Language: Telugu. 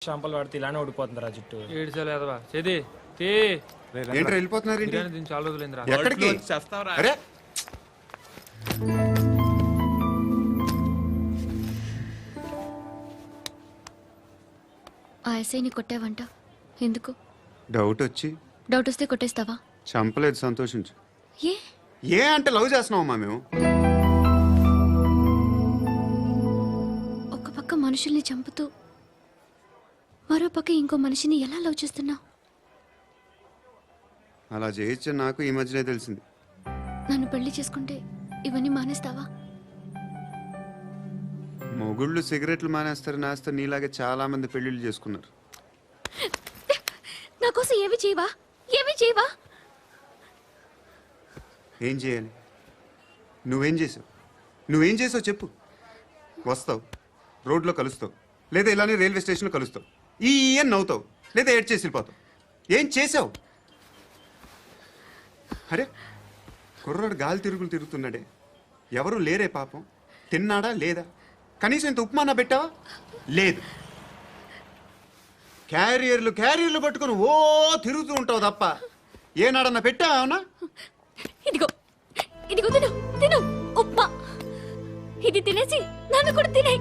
చంపలు పడితే ఇలానే ఓడిపోతుంది రా జుట్టు. ఏడ్చాలి ఎదవా చేది తీ ఏంటి వెళ్ళిపోతున్నారు బిర్యానీ దీన్ని చాలా రోజులైందిరా. ఎక్కడికి? అరే ఆ ఎస్ఐని కొట్టావంట ఎందుకు? డౌట్ వచ్చి. డౌట్ వస్తే కొట్టేస్తావా? చంపలేదు, సంతోషించు. ఏ ఏ అంటే లవ్ చేస్తున్నావమ్మా మేము. ఒక పక్క మనుషుల్ని చంపుతూ మరో పక్క ఇంకో మనిషిని ఎలా లవ్ చేస్తున్నావు? అలా చేయొచ్చని నాకు ఈ మధ్యనే తెలిసింది. నన్ను పెళ్లి చేసుకుంటే ఇవన్నీ మానేస్తావా? మొగుళ్ళు సిగరెట్లు మానేస్తారు, నేస్తారు. నీలాగే చాలా మంది పెళ్లిళ్ళు చేసుకున్నారు. నా కోసం ఏమి చేయవా? ఏమి చేయవా? ఏం చేయాలి? నువ్వేం చేసావు చెప్పు. వస్తావు, రోడ్లో కలుస్తావు, లేదా ఇలానే రైల్వే స్టేషన్లో కలుస్తావు. ఈ అని నవ్వుతావు, లేదా ఏడ్ చేసి వెళ్ళిపోతావు. ఏం చేసావు? అరే కుర్రాడు గాలి తిరుగుతున్నాడే, ఎవరు లేరే పాపం. తిన్నాడా లేదా? కనీసం ఇంత ఉప్మానా పెట్టావా? లేదు. క్యారియర్లు పట్టుకుని ఓ తిరుగుతూ ఉంటావు తప్ప ఏనాడన్నా పెట్టావా? ఇదిగో ఇదిగో తిను తిను ఉప్మా. ఇది తినేసి నన్ను కూడా తినే.